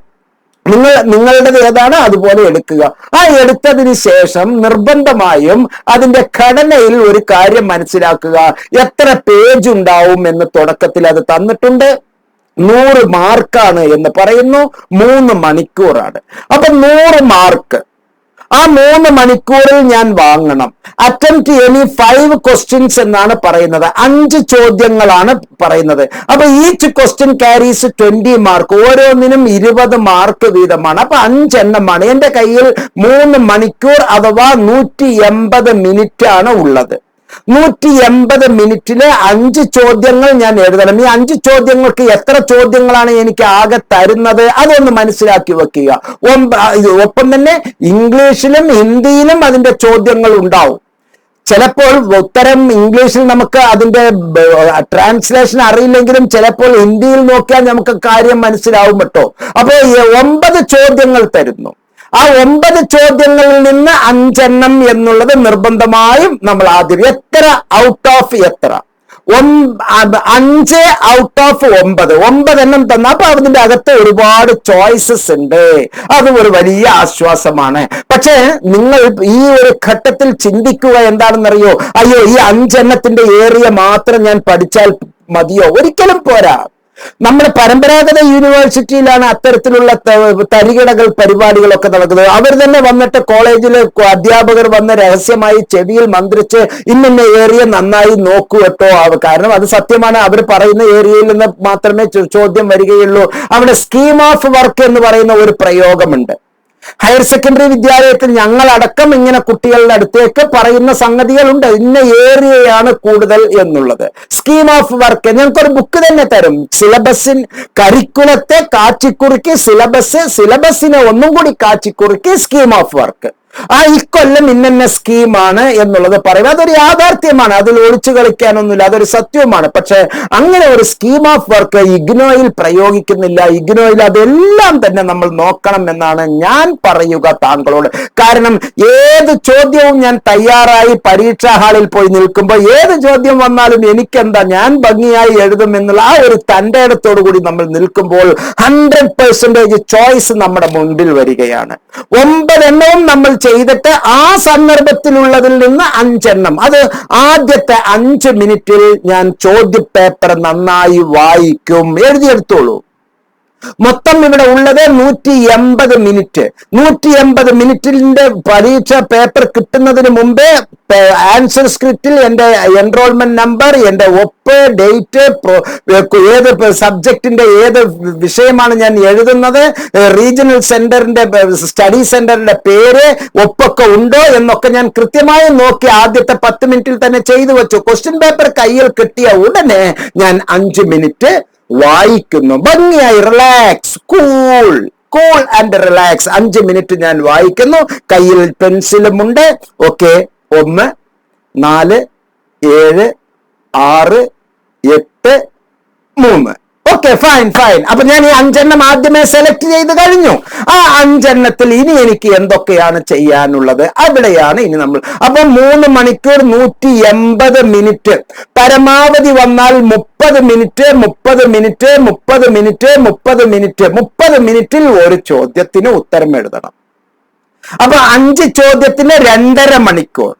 നിങ്ങളുടേത് ഏതാണ് അതുപോലെ എടുക്കുക. ആ എടുത്തതിന് ശേഷം നിർബന്ധമായും അതിന്റെ ഘടനയിൽ ഒരു കാര്യം മനസ്സിലാക്കുക. എത്ര പേജ് ഉണ്ടാവും എന്ന് തുടക്കത്തിൽ അത് തന്നിട്ടുണ്ട്. 100 മാർക്കാണ് എന്ന് പറയുന്നു. 3 മണിക്കൂറാണ്. അപ്പൊ 100 മാർക്ക് ആ 3 മണിക്കൂറിൽ ഞാൻ വാങ്ങണം. അറ്റംപ്റ്റ് എനി 5 ക്വസ്റ്റ്യൻസ് എന്നാണ് പറയുന്നത്. 5 ചോദ്യങ്ങളാണ് പറയുന്നത്. അപ്പൊ ഈച്ച് ക്വസ്റ്റ്യൻ ക്യാരീസ് 20 മാർക്ക്. ഓരോന്നിനും 20 മാർക്ക് വീതമാണ്. അപ്പൊ 5 എണ്ണമാണ്. എന്റെ കയ്യിൽ 3 മണിക്കൂർ അഥവാ 180 മിനിറ്റ് ആണ് ഉള്ളത്. 180 മിനിറ്റില് 5 ചോദ്യങ്ങൾ ഞാൻ എഴുതണം. ഈ 5 ചോദ്യങ്ങൾക്ക് എത്ര ചോദ്യങ്ങളാണ് എനിക്ക് ആകെ തരുന്നത് അതൊന്ന് മനസ്സിലാക്കി വെക്കുക. ഒപ്പം തന്നെ ഇംഗ്ലീഷിലും ഹിന്ദിയിലും അതിന്റെ ചോദ്യങ്ങൾ ഉണ്ടാവും. ചിലപ്പോൾ ഉത്തരം ഇംഗ്ലീഷിൽ നമുക്ക് അതിന്റെ ട്രാൻസ്ലേഷൻ അറിയില്ലെങ്കിലും ചിലപ്പോൾ ഹിന്ദിയിൽ നോക്കിയാൽ നമുക്ക് കാര്യം മനസ്സിലാവും കേട്ടോ. അപ്പൊ 9 ചോദ്യങ്ങൾ തരുന്നു. ആ 9 ചോദ്യങ്ങളിൽ നിന്ന് 5 എണ്ണം എന്നുള്ളത് നിർബന്ധമായും നമ്മൾ ആദ്യം എത്ര ഔട്ട് ഓഫ് എത്ര 5 ഔട്ട് ഓഫ് 9 എണ്ണം തന്ന അപ്പൊ അതിന്റെ അകത്ത് ഒരുപാട് ചോയ്സസ് ഉണ്ട്. അത് ഒരു വലിയ ആശ്വാസമാണ്. പക്ഷേ നിങ്ങൾ ഈ ഒരു ഘട്ടത്തിൽ ചിന്തിക്കുക എന്താണെന്നറിയോ? അയ്യോ, ഈ 5 എണ്ണത്തിന്റെ ഏരിയ മാത്രം ഞാൻ പഠിച്ചാൽ മതിയോ? ഒരിക്കലും പോരാ. നമ്മുടെ പരമ്പരാഗത യൂണിവേഴ്സിറ്റിയിലാണ് അത്തരത്തിലുള്ള തരികിടകൾ പരിപാടികളൊക്കെ നടക്കുന്നത്. അവർ തന്നെ വന്നിട്ട് കോളേജില് അധ്യാപകർ വന്ന് രഹസ്യമായി ചെവിയിൽ മന്ത്രിച്ച് ഇന്ന ഏരിയ നന്നായി നോക്കൂ കേട്ടോ. കാരണം അത് സത്യമാണ്. അവർ പറയുന്ന ഏരിയയിൽ നിന്ന് മാത്രമേ ചോദ്യം വരികയുള്ളൂ. അവിടെ സ്കീം ഓഫ് വർക്ക് എന്ന് പറയുന്ന ഒരു പ്രയോഗമുണ്ട്. ഹയർ സെക്കൻഡറി വിദ്യാലയത്തിൽ ഞങ്ങളടക്കം ഇങ്ങനെ കുട്ടികളുടെ അടുത്തേക്ക് പറയുന്ന സംഗതികളുണ്ട്. ഇന്ന ഏരിയയാണ് കൂടുതൽ എന്നുള്ളത്. സ്കീം ഓഫ് വർക്ക് ഞങ്ങൾക്കൊരു ബുക്ക് തന്നെ തരും. കരിക്കുലത്തെ കാച്ചിക്കുറുക്കി സിലബസിനെ ഒന്നും കൂടി കാച്ചിക്കുറുക്കി സ്കീം ഓഫ് വർക്ക്. ഇക്കൊല്ലം ഇന്ന സ്കീമാണ് എന്നുള്ളത് പറയും. അതൊരു യാഥാർത്ഥ്യമാണ്. അതിൽ ഒളിച്ചു കളിക്കാനൊന്നുമില്ല. അതൊരു സത്യവുമാണ്. പക്ഷെ അങ്ങനെ ഒരു സ്കീം ഓഫ് വർക്ക് ഇഗ്നോയിൽ പ്രയോഗിക്കുന്നില്ല. ഇഗ്നോയിൽ അതെല്ലാം തന്നെ നമ്മൾ നോക്കണം എന്നാണ് ഞാൻ പറയുക താങ്കളോട്. കാരണം ഏത് ചോദ്യവും ഞാൻ തയ്യാറായി പരീക്ഷാ ഹാളിൽ പോയി നിൽക്കുമ്പോൾ ഏത് ചോദ്യം വന്നാലും എനിക്കെന്താ, ഞാൻ ഭംഗിയായി എഴുതും എന്നുള്ള ആ ഒരു തന്റെ ഇടത്തോടു കൂടി നമ്മൾ നിൽക്കുമ്പോൾ 100% ചോയ്സ് നമ്മുടെ മുൻപിൽ വരികയാണ്. 9 എണ്ണവും നമ്മൾ ചെയ്തിട്ട് ആ സന്ദർഭത്തിലുള്ളതിൽ നിന്ന് 5 എണ്ണം. അത് ആദ്യത്തെ 5 മിനിറ്റിൽ ഞാൻ ചോദ്യ പേപ്പർ നന്നായി വായിക്കും. എഴുതിയെടുത്തോളൂ. മൊത്തം ഇവിടെ ഉള്ളത് 180 മിനിറ്റ്. 180 മിനിറ്റിന്റെ പരീക്ഷ പേപ്പർ കിട്ടുന്നതിന് മുമ്പേ ആൻസർ സ്ക്രിപ്റ്റിൽ എന്റെ എൻറോൾമെന്റ് നമ്പർ, എന്റെ ഒപ്പ്, ഡേറ്റ്, ഏത് സബ്ജക്റ്റിന്റെ ഏത് വിഷയമാണ് ഞാൻ എഴുതുന്നത്, റീജിയണൽ സെന്ററിന്റെ സ്റ്റഡി സെന്ററിന്റെ പേര്, ഒപ്പൊക്കെ ഉണ്ടോ എന്നൊക്കെ ഞാൻ കൃത്യമായി നോക്കി ആദ്യത്തെ 10 മിനിറ്റിൽ തന്നെ ചെയ്തു വെച്ചു. ക്വസ്റ്റ്യൻ പേപ്പർ കയ്യിൽ കിട്ടിയ ഉടനെ ഞാൻ 5 മിനിറ്റ് വായിക്കുന്നു. ഭംഗിയായി relax, cool and relax. 5 minute ഞാൻ വായിക്കുന്നു. കയ്യിൽ പെൻസിലുമുണ്ട്. ഓക്കെ, 1, 4, 7, 6, 8, 3. Okay, fine. അപ്പൊ ഞാൻ ഈ 5 എണ്ണം ആദ്യമേ സെലക്ട് ചെയ്ത് കഴിഞ്ഞു. ആ 5 എണ്ണത്തിൽ ഇനി എനിക്ക് എന്തൊക്കെയാണ് ചെയ്യാനുള്ളത് അവിടെയാണ് ഇനി നമ്മൾ. അപ്പൊ 3 മണിക്കൂർ 180 മിനിറ്റ്, പരമാവധി വന്നാൽ 30 മിനിറ്റ് 30 മിനിറ്റ് 30 മിനിറ്റ് 30 മിനിറ്റ് 30 മിനിറ്റിൽ ഒരു ചോദ്യത്തിന് ഉത്തരം എഴുതണം. അപ്പൊ 5 ചോദ്യത്തിന് 2.5 മണിക്കൂർ.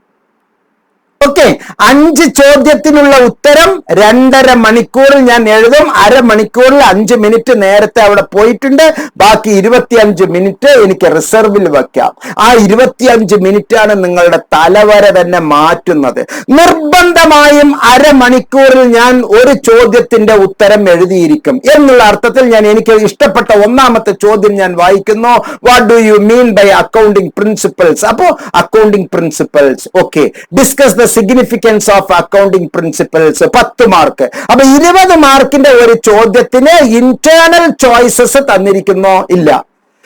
ഓക്കെ, 5 ചോദ്യത്തിനുള്ള ഉത്തരം 2.5 മണിക്കൂറിൽ ഞാൻ എഴുതും. അരമണിക്കൂറിൽ 5 മിനിറ്റ് നേരത്തെ അവിടെ പോയിട്ടുണ്ട്. ബാക്കി 25 മിനിറ്റ് എനിക്ക് റിസർവിൽ വെക്കാം. ആ 25 മിനിറ്റാണ് നിങ്ങളുടെ തലവര തന്നെ മാറ്റുന്നത്. നിർബന്ധമായും അരമണിക്കൂറിൽ ഞാൻ ഒരു ചോദ്യത്തിന്റെ ഉത്തരം എഴുതിയിരിക്കും എന്നുള്ള അർത്ഥത്തിൽ ഞാൻ എനിക്ക് ഇഷ്ടപ്പെട്ട 1ാമത്തെ ചോദ്യം ഞാൻ വായിക്കുന്നു. What do you mean by accounting principles? അപ്പോ accounting principles. Okay, discuss the significance of accounting principles. 10 mark. അപ്പൊ 20 മാർക്കിന്റെ ഒരു ചോദ്യത്തിന് ഇന്റേണൽ ചോയ്സസ് തന്നിരിക്കുന്നോ? ഇല്ല.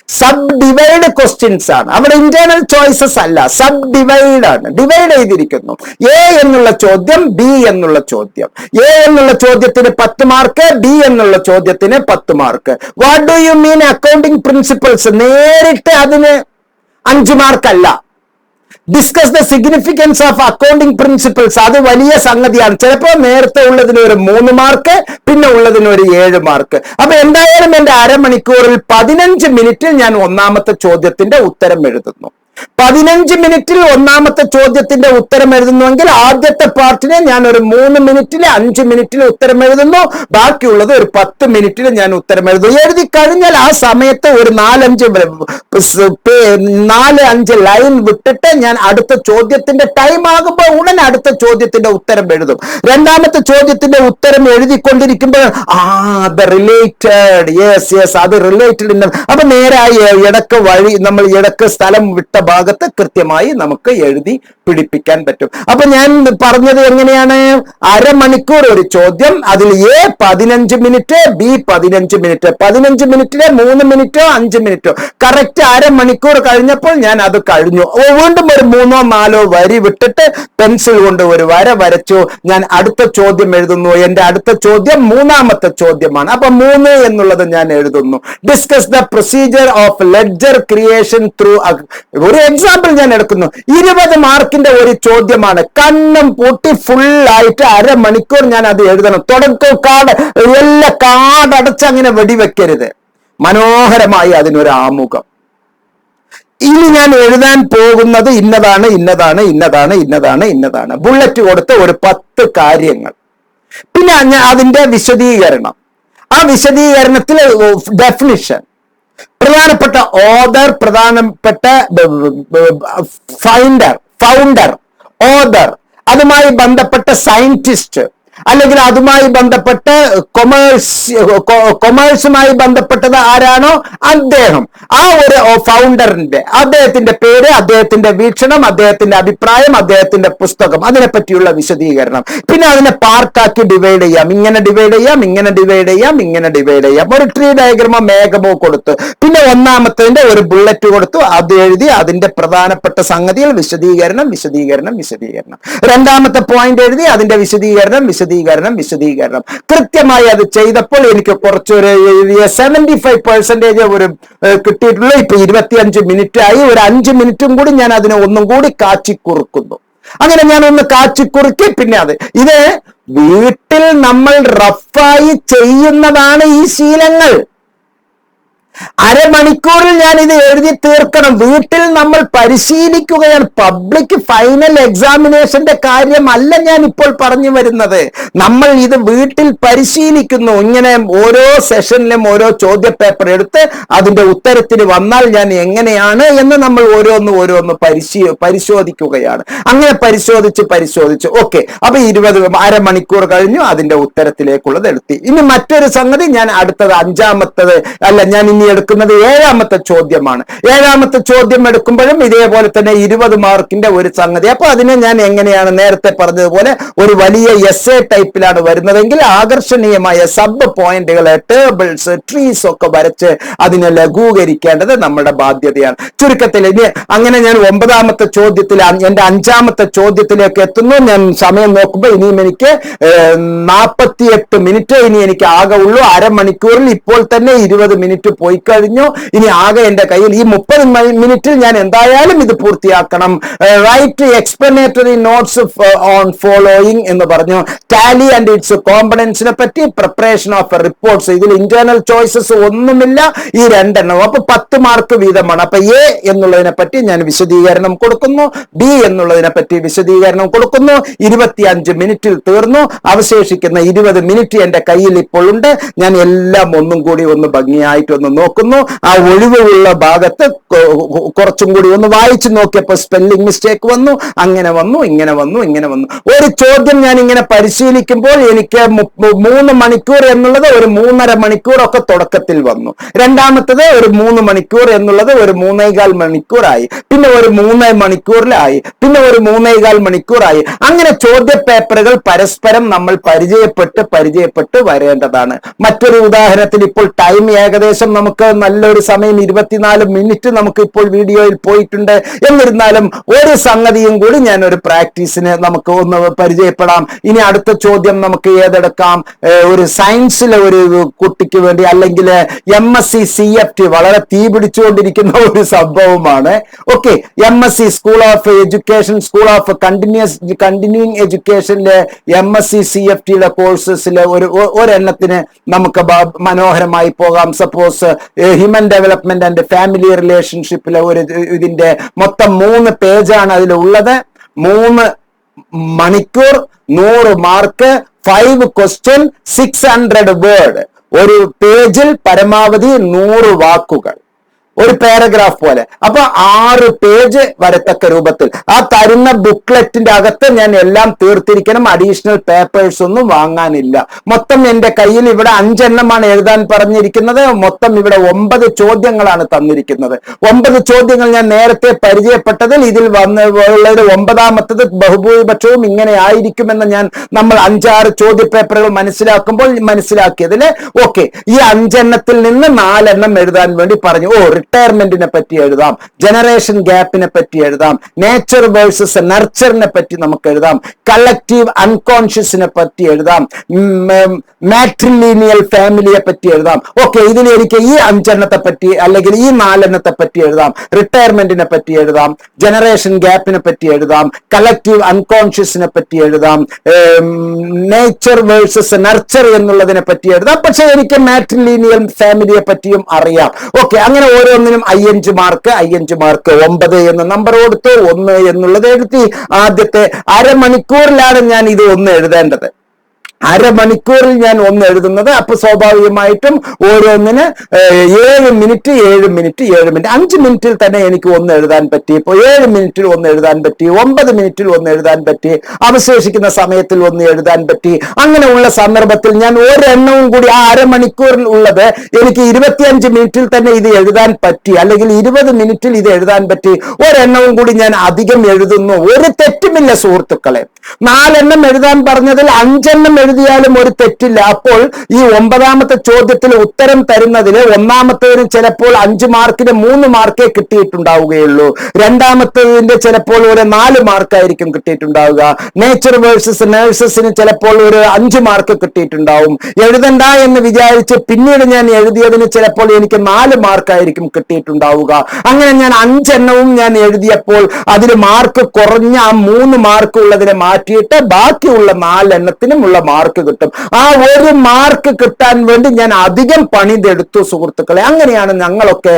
സബ് ഡിവൈഡ് ക്വസ്റ്റ്യൻസ് ആണ്. അവിടെ ഇന്റേണൽ ചോയ്സസ് അല്ല, സബ് ഡിവൈഡ് ആണ്. ഡിവൈഡ് ചെയ്തിരിക്കുന്നു. എ എന്നുള്ള ചോദ്യം, ബി എന്നുള്ള ചോദ്യം. എ എന്നുള്ള ചോദ്യത്തിന് 10 മാർക്ക്, ബി എന്നുള്ള ചോദ്യത്തിന് 10 mark. What do you mean accounting principles? നേരിട്ട് അതിന് 5 മാർക്കല്ല. Discuss the significance of accounting principles, അത് വലിയ സംഗതിയാണ്. ചിലപ്പോൾ നേരത്തെ ഉള്ളതിന് ഒരു 3 മാർക്ക്, പിന്നെ ഉള്ളതിന് ഒരു 7 മാർക്ക്. അപ്പൊ എന്തായാലും എന്റെ അരമണിക്കൂറിൽ 15 മിനിറ്റിൽ ഞാൻ ഒന്നാമത്തെ ചോദ്യത്തിന്റെ ഉത്തരം എഴുതുന്നു. 15 മിനിറ്റിൽ ഒന്നാമത്തെ ചോദ്യത്തിന്റെ ഉത്തരം എഴുതുന്നുവെങ്കിൽ ആദ്യത്തെ പാർട്ടിനെ ഞാൻ ഒരു 3 മിനിറ്റിൽ 5 മിനിറ്റിൽ ഉത്തരം എഴുതുന്നു. ബാക്കിയുള്ളത് ഒരു 10 മിനിറ്റിൽ ഞാൻ ഉത്തരം എഴുതുന്നു. എഴുതി കഴിഞ്ഞാൽ ആ സമയത്ത് ഒരു 4-5 ലൈൻ വിട്ടിട്ട് ഞാൻ അടുത്ത ചോദ്യത്തിന്റെ ടൈം ആകുമ്പോൾ ഉടനെ അടുത്ത ചോദ്യത്തിന്റെ ഉത്തരം എഴുതും. രണ്ടാമത്തെ ചോദ്യത്തിന്റെ ഉത്തരം എഴുതിക്കൊണ്ടിരിക്കുമ്പോൾ അത് റിലേറ്റഡ്, യെസ് അത് റിലേറ്റഡ്. അപ്പൊ നേരായി ഇടക്ക് വഴി നമ്മൾ ഇടക്ക് സ്ഥലം വിട്ട ഭാഗത്ത് കൃത്യമായി നമുക്ക് എഴുതി പിടിപ്പിക്കാൻ പറ്റും. അപ്പൊ ഞാൻ പറഞ്ഞത് എങ്ങനെയാണ്? അരമണിക്കൂർ ഒരു ചോദ്യം, അതിൽ എ 15 മിനിറ്റ്, ബി 15 മിനിറ്റ്. 15 മിനിറ്റിലെ 3 മിനിറ്റോ 5 മിനിറ്റോ, കറക്റ്റ് അരമണിക്കൂർ കഴിഞ്ഞപ്പോൾ ഞാൻ അത് കഴിഞ്ഞു. വീണ്ടും ഒരു 3-4 വരി വിട്ടിട്ട് പെൻസിൽ കൊണ്ട് ഒരു വര വരച്ചു. ഞാൻ അടുത്ത ചോദ്യം എഴുതുന്നു. എന്റെ അടുത്ത ചോദ്യം 3ാമത്തെ ചോദ്യമാണ്. അപ്പൊ 3 എന്നുള്ളത് ഞാൻ എഴുതുന്നു. Discuss the procedure of ledger creation through. ഒരു എക്സാമ്പിൾ ഞാൻ എടുക്കുന്നു. 20 മാർക്കിന്റെ ഒരു ചോദ്യമാണ്. കണ്ണും പൂട്ടി ഫുള്ളായിട്ട് അരമണിക്കൂർ ഞാൻ അത് എഴുതണം. തുടക്കം എല്ലാ കാടടച്ച് അങ്ങനെ വെടിവെക്കരുത്. മനോഹരമായി അതിനൊരു ആമുഖം. ഇനി ഞാൻ എഴുതാൻ പോകുന്നത് ഇന്നതാണ്, ഇന്നതാണ്, ഇന്നതാണ്, ഇന്നതാണ്, ഇന്നതാണ്. ബുള്ളറ്റ് കൊടുത്ത് ഒരു 10 കാര്യങ്ങൾ. പിന്നെ അതിന്റെ വിശദീകരണം. ആ വിശദീകരണത്തിൽ ഡെഫിനിഷൻ, പ്രധാനപ്പെട്ട ഓദർ, പ്രധാനപ്പെട്ട ഫൗണ്ടർ, ഓദർ, അതുമായി ബന്ധപ്പെട്ട സയന്റിസ്റ്റ്, അല്ലെങ്കിൽ അതുമായി ബന്ധപ്പെട്ട് കൊമേഴ്സുമായി ബന്ധപ്പെട്ടത് ആരാണോ അദ്ദേഹം, ആ ഒരു ഫൗണ്ടറിന്റെ അദ്ദേഹത്തിന്റെ പേര്, അദ്ദേഹത്തിന്റെ വീക്ഷണം, അദ്ദേഹത്തിന്റെ അഭിപ്രായം, അദ്ദേഹത്തിന്റെ പുസ്തകം, അതിനെപ്പറ്റിയുള്ള വിശദീകരണം. പിന്നെ അതിനെ പാർട്ടാക്കി ഡിവൈഡ് ചെയ്യാം. ഇങ്ങനെ ഡിവൈഡ് ചെയ്യാം, ഇങ്ങനെ ഡിവൈഡ് ചെയ്യാം, ഇങ്ങനെ ഡിവൈഡ് ചെയ്യാം. ഒരു ട്രീ ഡയഗ്രമോ മേഘമോ കൊടുത്തു. പിന്നെ ഒന്നാമത്തതിന്റെ ഒരു ബുള്ളറ്റ് കൊടുത്തു, അത് എഴുതി അതിന്റെ പ്രധാനപ്പെട്ട സംഗതികൾ വിശദീകരണം, വിശദീകരണം, വിശദീകരണം. രണ്ടാമത്തെ പോയിന്റ് എഴുതി അതിന്റെ വിശദീകരണം, വിശദീകരണം, കൃത്യമായി അത് ചെയ്തപ്പോൾ എനിക്ക് കുറച്ചൊരു 75% ഒരു കിട്ടിയിട്ടുള്ളൂ. ഇപ്പൊ 25 മിനിറ്റ് ആയി. ഒരു 5 മിനിറ്റും കൂടി ഞാൻ അതിനെ ഒന്നും കൂടി കാച്ചിക്കുറുക്കുന്നു. അങ്ങനെ ഞാൻ ഒന്ന് കാച്ചിക്കുറുക്കി. പിന്നെ ഇത് വീട്ടിൽ നമ്മൾ റഫായി ചെയ്യുന്നതാണ് ഈ ശീലങ്ങൾ. അരമണിക്കൂറിൽ ഞാൻ ഇത് എഴുതി തീർക്കണം. വീട്ടിൽ നമ്മൾ പരിശീലിക്കുകയാണ്. പബ്ലിക് ഫൈനൽ എക്സാമിനേഷന്റെ കാര്യമല്ല ഞാൻ ഇപ്പോൾ പറഞ്ഞു വരുന്നത്. നമ്മൾ ഇത് വീട്ടിൽ പരിശീലിക്കുന്നു. ഇങ്ങനെ ഓരോ സെഷനിലും ഓരോ ചോദ്യ പേപ്പർ എടുത്ത് അതിന്റെ ഉത്തരത്തിന് വന്നാൽ ഞാൻ എങ്ങനെയാണ് എന്ന് നമ്മൾ ഓരോന്ന് പരിശോധിക്കുകയാണ്. അങ്ങനെ പരിശോധിച്ച് ഓക്കെ, അപ്പൊ 20 അരമണിക്കൂർ കഴിഞ്ഞു. അതിന്റെ ഉത്തരത്തിലേക്കുള്ളത് എഴുതി. ഇനി മറ്റൊരു സംഗതി, ഞാൻ അടുത്തത് ഞാൻ ഇനി എടുക്കുന്നത് 7ാമത്തെ ചോദ്യമാണ്. 7ാമത്തെ ചോദ്യം എടുക്കുമ്പോഴും ഇതേപോലെ തന്നെ 20 മാർക്കിന്റെ ഒരു സംഗതി. അപ്പൊ അതിനെ ഞാൻ എങ്ങനെയാണ്, നേരത്തെ പറഞ്ഞതുപോലെ ഒരു വലിയ എസ്സേ ടൈപ്പിലാണ് വരുന്നതെങ്കിൽ ആകർഷണീയമായ സബ് പോയിന്റുകളെ, ടേബിൾസ്, ട്രീസ് ഒക്കെ വരച്ച് അതിനെ ലഘൂകരിക്കേണ്ടത് നമ്മുടെ ബാധ്യതയാണ്. ചുരുക്കത്തിൽ ഇനി അങ്ങനെ ഞാൻ 9ാമത്തെ ചോദ്യത്തിൽ എന്റെ 5ാമത്തെ ചോദ്യത്തിലേക്ക് എത്തുന്നു. ഞാൻ സമയം നോക്കുമ്പോൾ ഇനിയും എനിക്ക് 48 മിനിറ്റ് ഇനി എനിക്ക് ആകെ ഉള്ളൂ. അരമണിക്കൂറിൽ ഇപ്പോൾ തന്നെ 20 മിനിറ്റ് പോയി കഴിഞ്ഞു. ഇനി ആകെ എന്റെ കയ്യിൽ ഈ 30 മിനിറ്റിൽ ഞാൻ എന്തായാലും ഇത് പൂർത്തിയാക്കണം. Write explanatory notes on following എന്ന് പറഞ്ഞു. ടാലി ആൻഡ് ഇറ്റ്സ് കോമ്പണൻസിനെ പറ്റി, പ്രിപ്പറേഷൻ ഓഫ് റിപ്പോർട്ട്സ്. ഇതിൽ ഇന്റേണൽ ചോയ്സസ് ഒന്നുമില്ല, ഈ 2 എണ്ണം. അപ്പൊ 10 മാർക്ക് വീതമാണ്. അപ്പൊ എ എന്നുള്ളതിനെ പറ്റി ഞാൻ വിശദീകരണം കൊടുക്കുന്നു, ബി എന്നുള്ളതിനെ പറ്റി വിശദീകരണം കൊടുക്കുന്നു. 25 മിനിറ്റിൽ തീർന്നു. അവശേഷിക്കുന്ന 20 മിനിറ്റ് എന്റെ കയ്യിൽ ഇപ്പോൾ ഉണ്ട്. ഞാൻ എല്ലാം ഒന്നും കൂടി ഒന്ന് ഭംഗിയായിട്ടൊന്ന് നോക്കുന്നു. ആ ഒഴിവുള്ള ഭാഗത്ത് കുറച്ചും കൂടി ഒന്ന് വായിച്ചു നോക്കിയപ്പോൾ സ്പെല്ലിംഗ് മിസ്റ്റേക്ക് വന്നു. അങ്ങനെ വന്നു, ഇങ്ങനെ വന്നു, ഇങ്ങനെ വന്നു. ഒരു ചോദ്യം ഞാൻ ഇങ്ങനെ പരിശീലിക്കുമ്പോൾ എനിക്ക് 3 മണിക്കൂർ എന്നുള്ളത് ഒരു 3.5 മണിക്കൂറൊക്കെ തുടക്കത്തിൽ വന്നു. രണ്ടാമത്തത് ഒരു 3 മണിക്കൂർ എന്നുള്ളത് ഒരു 3.25 മണിക്കൂറായി. പിന്നെ ഒരു 3 മണിക്കൂറിലായി. പിന്നെ ഒരു 3.25 മണിക്കൂറായി. അങ്ങനെ ചോദ്യ പേപ്പറുകൾ പരസ്പരം നമ്മൾ പരിചയപ്പെട്ട് വരേണ്ടതാണ്. മറ്റൊരു ഉദാഹരണത്തിൽ ഇപ്പോൾ ടൈം ഏകദേശം നമുക്ക് നമുക്ക് നല്ലൊരു സമയം 24 മിനിറ്റ് നമുക്ക് ഇപ്പോൾ വീഡിയോയിൽ പോയിട്ടുണ്ട്. എന്നിരുന്നാലും ഒരു സംഗതിയും കൂടി ഞാൻ ഒരു പ്രാക്ടീസിന് നമുക്ക് ഒന്ന് പരിചയപ്പെടാം. ഇനി അടുത്ത ചോദ്യം നമുക്ക് ഏതെടുക്കാം? ഒരു സയൻസിലെ ഒരു കുട്ടിക്ക് വേണ്ടി, അല്ലെങ്കിൽ MSc CFT വളരെ തീ പിടിച്ചുകൊണ്ടിരിക്കുന്ന ഒരു സംഭവമാണ്. Okay, MSc school of education, school of continuing എഡ്യൂക്കേഷനിലെ MSc CFTയുടെ കോഴ്സസിലെ ഒരെണ്ണത്തിന് നമുക്ക് മനോഹരമായി പോകാം. Suppose human development and family റിലേഷൻഷിപ്പിലെ ഇതിന്റെ മൊത്തം 3 പേജാണ് അതിലുള്ളത്. 3 മണിക്കൂർ, 100 മാർക്ക്, 5 ക്വസ്റ്റ്യൻ, 600 വേർഡ്. ഒരു പേജിൽ പരമാവധി 100 വാക്കുകൾ, ഒരു പാരഗ്രാഫ് പോലെ. അപ്പൊ 6 പേജ് വരത്തക്ക രൂപത്തിൽ ആ തരുന്ന ബുക്ക്ലെറ്റിന്റെ അകത്ത് ഞാൻ എല്ലാം തീർത്തിരിക്കണം. അഡീഷണൽ പേപ്പേഴ്സ് ഒന്നും വാങ്ങാനില്ല. മൊത്തം എന്റെ കയ്യിൽ ഇവിടെ 5 എണ്ണമാണ് എഴുതാൻ പറഞ്ഞിരിക്കുന്നത്. മൊത്തം ഇവിടെ 9 ചോദ്യങ്ങളാണ് തന്നിരിക്കുന്നത്. 9 ചോദ്യങ്ങൾ ഞാൻ നേരത്തെ പരിചയപ്പെട്ടതിൽ ഇതിൽ വന്നുള്ളത് 9ാമത്തത് ബഹുഭൂരിപക്ഷവും ഇങ്ങനെ ആയിരിക്കുമെന്ന് നമ്മൾ 5-6 ചോദ്യ പേപ്പറുകൾ മനസ്സിലാക്കിയതില് ഓക്കെ, ഈ 5 എണ്ണത്തിൽ നിന്ന് 4 എണ്ണം എഴുതാൻ വേണ്ടി പറഞ്ഞു. റിട്ടയർമെന്റിനെ പറ്റി എഴുതാം, ജനറേഷൻ ഗ്യാപ്പിനെ പറ്റി എഴുതാം, നേച്ചർ വേഴ്സസ് നർച്ചറിനെ പറ്റി നമുക്ക് എഴുതാം, കളക്റ്റീവ് അൺകോൺഷ്യസിനെ പറ്റി എഴുതാം, മാട്രിലീനിയൽ ഫാമിലിയെ പറ്റി എഴുതാം. ഓക്കെ, ഇതിൽ എനിക്ക് ഈ 5 എണ്ണത്തെ പറ്റി അല്ലെങ്കിൽ ഈ 4 എണ്ണത്തെ പറ്റി എഴുതാം. റിട്ടയർമെന്റിനെ പറ്റി എഴുതാം, ജനറേഷൻ ഗ്യാപ്പിനെ പറ്റി എഴുതാം, കളക്റ്റീവ് അൺകോൺഷ്യസിനെ പറ്റി എഴുതാം, നേച്ചർ വേഴ്സസ് നർച്ചർ എന്നുള്ളതിനെ പറ്റി എഴുതാം. പക്ഷെ എനിക്ക് മാട്രിലീനിയൽ ഫാമിലിയെ പറ്റിയും അറിയാം. ഓക്കെ, അങ്ങനെ ഓരോന്നിനും 5 മാർക്ക് 9 എന്ന നമ്പർ കൊടുത്തു. 1 എന്നുള്ളത് എഴുതി. ആദ്യത്തെ അരമണിക്കൂറിലാണ് ഞാൻ ഇത് 1 എഴുതേണ്ടത്. അരമണിക്കൂറിൽ ഞാൻ 1 എഴുതുന്നത്. അപ്പൊ സ്വാഭാവികമായിട്ടും ഓരോന്നിന് 7 മിനിറ്റ് 5 മിനിറ്റിൽ തന്നെ എനിക്ക് 1 എഴുതാൻ പറ്റി. ഇപ്പോൾ 7 മിനിറ്റിൽ 1 എഴുതാൻ പറ്റി, 9 മിനിറ്റിൽ 1 എഴുതാൻ പറ്റി, അവശേഷിക്കുന്ന സമയത്തിൽ 1 എഴുതാൻ പറ്റി. അങ്ങനെയുള്ള സന്ദർഭത്തിൽ ഞാൻ ഒരെണ്ണവും കൂടി ആ അരമണിക്കൂറിൽ ഉള്ളത് എനിക്ക് 25 മിനിറ്റിൽ തന്നെ ഇത് എഴുതാൻ പറ്റി, അല്ലെങ്കിൽ 20 മിനിറ്റിൽ ഇത് എഴുതാൻ പറ്റി. ഒരെണ്ണവും കൂടി ഞാൻ അധികം എഴുതുന്നു. ഒരു തെറ്റുമില്ല സുഹൃത്തുക്കളെ. 4 എണ്ണം എഴുതാൻ പറഞ്ഞതിൽ 5 എണ്ണം എഴുതിയാലും ഒരു തെറ്റില്ല. അപ്പോൾ ഈ 9ാമത്തെ ചോദ്യത്തിൽ ഉത്തരം തരുന്നതിൽ 1ാമത്തേതിന് ചിലപ്പോൾ 5 മാർക്കിന് 3 മാർക്കേ കിട്ടിയിട്ടുണ്ടാവുകയുള്ളൂ. 2ാമത്തേതിന്റെ ചിലപ്പോൾ ഒരു 4 മാർക്കായിരിക്കും കിട്ടിയിട്ടുണ്ടാവുക. നേച്ചർ വേഴ്സസ് നേഴ്സസിന് ചിലപ്പോൾ ഒരു 5 മാർക്ക് കിട്ടിയിട്ടുണ്ടാവും. എഴുതണ്ട എന്ന് വിചാരിച്ച് പിന്നീട് ഞാൻ എഴുതിയതിന് ചിലപ്പോൾ എനിക്ക് 4 മാർക്കായിരിക്കും കിട്ടിയിട്ടുണ്ടാവുക. അങ്ങനെ ഞാൻ 5 എണ്ണവും ഞാൻ എഴുതിയപ്പോൾ അതിൽ മാർക്ക് കുറഞ്ഞ ആ 3 മാർക്ക് ഉള്ളതിനെ മാറ്റിയിട്ട് ബാക്കിയുള്ള 4 എണ്ണത്തിനും ഉള്ള മാർക്ക് കിട്ടും. ആ 1 മാർക്ക് കിട്ടാൻ വേണ്ടി ഞാൻ അധികം പണിതെടുത്തു സുഹൃത്തുക്കളെ. അങ്ങനെയാണ് ഞങ്ങളൊക്കെ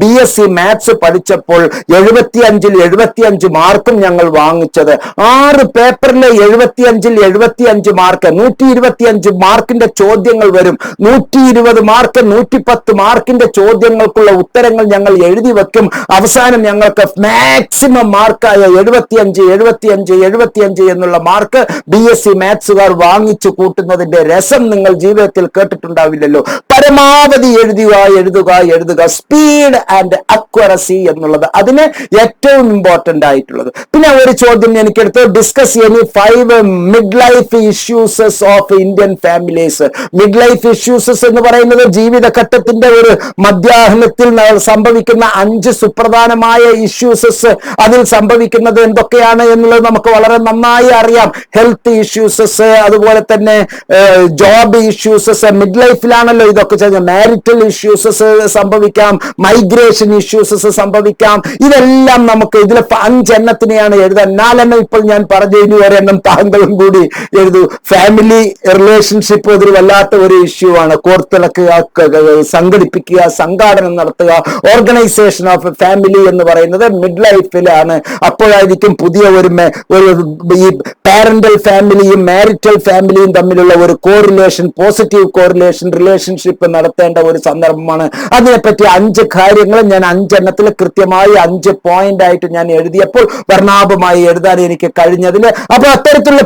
BSc മാത്സ് പഠിച്ചപ്പോൾ 75-ൽ 75 മാർക്കും ഞങ്ങൾ വാങ്ങിച്ചത്. 6 പേപ്പറിലെ 75-ൽ 75 മാർക്ക്, 125 മാർക്കിന്റെ ചോദ്യങ്ങൾ വരും. 120 മാർക്ക് 110 മാർക്കിന്റെ ചോദ്യങ്ങൾക്കുള്ള ഉത്തരങ്ങൾ ഞങ്ങൾ എഴുതി വെക്കും. അവസാനം ഞങ്ങൾക്ക് മാക്സിമം മാർക്കായ 75 എന്നുള്ള മാർക്ക് BSc മാത്സുകാർ വാങ്ങിച്ചു കൂട്ടുന്നതിന്റെ രസം നിങ്ങൾ ജീവിതത്തിൽ കേട്ടിട്ടുണ്ടാവില്ലല്ലോ. പരമാവധി എഴുതുക. സ്പീഡ് ആൻഡ് അക്വറസി എന്നുള്ളത് അതിന് ഏറ്റവും ഇമ്പോർട്ടന്റ് ആയിട്ടുള്ളത്. പിന്നെ ഒരു ചോദ്യം എനിക്കെടുത്ത്, discuss any 5 mid life issues of Indian families. Mid life issues എന്ന് പറയുന്നത് ജീവിതഘട്ടത്തിന്റെ ഒരു മധ്യാഹ്നത്തിൽ സംഭവിക്കുന്ന 5 സുപ്രധാനമായ ഇഷ്യൂസസ്. അതിൽ സംഭവിക്കുന്നത് എന്തൊക്കെയാണ് എന്നുള്ളത് നമുക്ക് വളരെ നന്നായി അറിയാം. ഹെൽത്ത് ഇഷ്യൂസസ്, അതുപോലെ തന്നെ ജോബ് ഇഷ്യൂസസ്, മിഡ് ലൈഫിലാണല്ലോ ഇതൊക്കെ ചെയ്യുന്നത്. മാരിറ്റൽ ഇഷ്യൂസസ് സംഭവിക്കാം, മൈഗ്രേഷൻ ഇഷ്യൂസസ് സംഭവിക്കാം. ഇതെല്ലാം നമുക്ക് ഇതിൽ 5 എണ്ണത്തിനെയാണ് എഴുതാൻ. 4 എണ്ണം ഇപ്പോൾ ഞാൻ പറഞ്ഞു, ഇനി ഒരെണ്ണം താങ്കളും കൂടി എഴുതൂ. ഫാമിലി റിലേഷൻഷിപ്പ് ഒരു വല്ലാത്ത ഒരു ഇഷ്യൂ ആണ്. കോർത്തിണക്കുക, സംഘടിപ്പിക്കുക, സംഘാടനം നടത്തുക. ഓർഗനൈസേഷൻ ഓഫ് ഫാമിലി എന്ന് പറയുന്നത് മിഡ് ലൈഫിലാണ്. അപ്പോഴായിരിക്കും പുതിയ ഒരു ഈ പാരന്റൽ ഫാമിലിയും മാരിറ്റൽ ഫാമിലിയും തമ്മിലുള്ള ഒരു കോറിലേഷൻ, പോസിറ്റീവ് കോറിലേഷൻ റിലേഷൻഷിപ്പ് നടത്തേണ്ട ഒരു സന്ദർഭമാണ്. അതിനെപ്പറ്റി 5 കാര്യങ്ങൾ ഞാൻ 5 എണ്ണത്തിൽ കൃത്യമായി 5 പോയിന്റ് ആയിട്ട് ഞാൻ എഴുതിയപ്പോൾ വർണ്ണാഭമായി എഴുതാൻ എനിക്ക് കഴിഞ്ഞതില്. അപ്പൊ അത്തരത്തിലുള്ള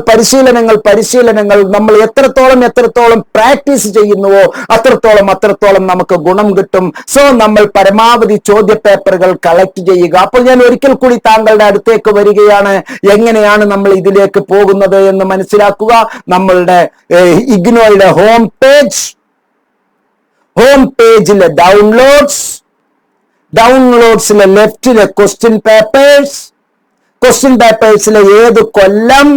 പരിശീലനങ്ങൾ നമ്മൾ എത്രത്തോളം പ്രാക്ടീസ് ചെയ്യുന്നുവോ അത്രത്തോളം നമുക്ക് ഗുണം കിട്ടും. സോ നമ്മൾ പരമാവധി ചോദ്യ പേപ്പറുകൾ കളക്ട് ചെയ്യുക. അപ്പോൾ ഞാൻ ഒരിക്കൽ കൂടി താങ്കളുടെ അടുത്തേക്ക് വരികയാണ്. എങ്ങനെയാണ് നമ്മൾ ഇതിലേക്ക് പോകുന്നത് എന്ന് മനസ്സിലാക്കുക. നമ്മളുടെ ഇഗ്നോയുടെ ഹോം പേജിലെ ഡൗൺലോഡ്സിലെ ലെഫ്റ്റിലെ ക്വസ്റ്റ്യൻ പേപ്പേഴ്സിലെ ഏത് കൊല്ലം,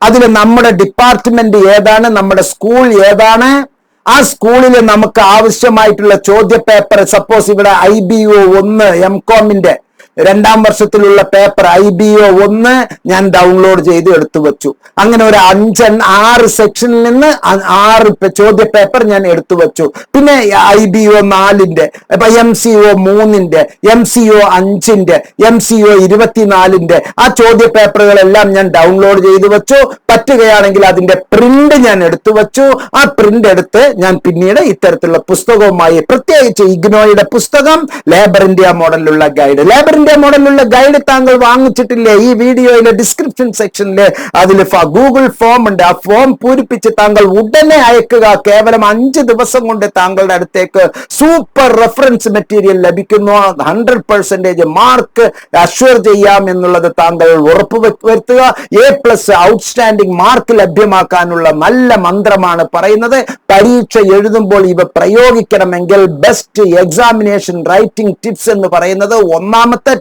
അതിൽ നമ്മുടെ ഡിപ്പാർട്ട്മെന്റ് ഏതാണ്, നമ്മുടെ സ്കൂൾ ഏതാണ്, ആ സ്കൂളിൽ നമുക്ക് ആവശ്യമായിട്ടുള്ള ചോദ്യ പേപ്പർ, സപ്പോസ് ഇവിടെ IBO 1 MCOMന്റെ 2ാം വർഷത്തിലുള്ള പേപ്പർ IBO 1 ഞാൻ ഡൗൺലോഡ് ചെയ്ത് എടുത്തു വെച്ചു. അങ്ങനെ ഒരു 6 സെക്ഷനിൽ നിന്ന് 6 ചോദ്യ പേപ്പർ ഞാൻ എടുത്തു വെച്ചു. പിന്നെ IBO 4ന്റെ, MCO 3ന്റെ, MCO 5ന്റെ, MCO 24ന്റെ ആ ചോദ്യ പേപ്പറുകളെല്ലാം ഞാൻ ഡൗൺലോഡ് ചെയ്തു വെച്ചു. പറ്റുകയാണെങ്കിൽ അതിന്റെ പ്രിന്റ് ഞാൻ എടുത്തു വെച്ചു. ആ പ്രിന്റ് എടുത്ത് ഞാൻ പിന്നീട് ഇത്തരത്തിലുള്ള പുസ്തകവുമായി, പ്രത്യേകിച്ച് ഇഗ്നോയുടെ പുസ്തകം ലേബർ ഇന്ത്യ മോഡലിലുള്ള ഗൈഡ് താങ്കൾ വാങ്ങിച്ചിട്ടില്ലേ? ഈ വീഡിയോയിലെ ഡിസ്ക്രിപ്ഷൻ സെക്ഷനിൽ അതിൽ ഗൂഗിൾ ഫോം ഉണ്ട്. ആ ഫോം പൂരിപ്പിച്ച് താങ്കൾ ഉടനെ അയക്കുക. കേവലം 5 ദിവസം കൊണ്ട് താങ്കളുടെ അടുത്തേക്ക് സൂപ്പർ റെഫറൻസ് മെറ്റീരിയൽ ലഭിക്കുന്നു. 100% മാർക്ക് അഷ്വർ ചെയ്യാം എന്നുള്ളത് താങ്കൾ ഉറപ്പുവരുത്തുക. A+ ഔട്ട്സ്റ്റാൻഡിംഗ് മാർക്ക് ലഭ്യമാക്കാനുള്ള നല്ല മന്ത്രമാണ് പറയുന്നത്. പരീക്ഷ എഴുതുമ്പോൾ ഇവ പ്രയോഗിക്കണമെങ്കിൽ ബെസ്റ്റ് എക്സാമിനേഷൻ റൈറ്റിംഗ് ടിപ്സ് എന്ന് പറയുന്നത് ഒന്നാമത്തെ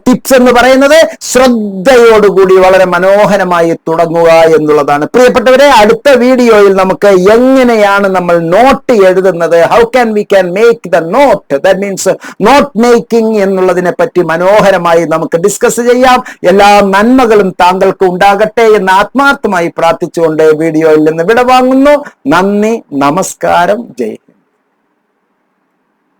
ടിപ്സ് എന്ന് പറയുന്നത് ശ്രദ്ധയോടുകൂടി വളരെ മനോഹരമായി തുടങ്ങുക എന്നുള്ളതാണ്. പ്രിയപ്പെട്ടവരെ, അടുത്ത വീഡിയോയിൽ നമുക്ക് എങ്ങനെയാണ് നമ്മൾ നോട്ട് എഴുതുന്നത്, how can we can make the note, that means note making എന്നുള്ളതിനെ പറ്റി മനോഹരമായി നമുക്ക് ഡിസ്കസ് ചെയ്യാം. എല്ലാ നന്മകളും താങ്കൾക്ക് ഉണ്ടാകട്ടെ എന്ന് ആത്മാർത്ഥമായി പ്രാർത്ഥിച്ചുകൊണ്ട് വീഡിയോയിൽ നിന്ന് വിടവാങ്ങുന്നു. നന്ദി, നമസ്കാരം, ജയ്.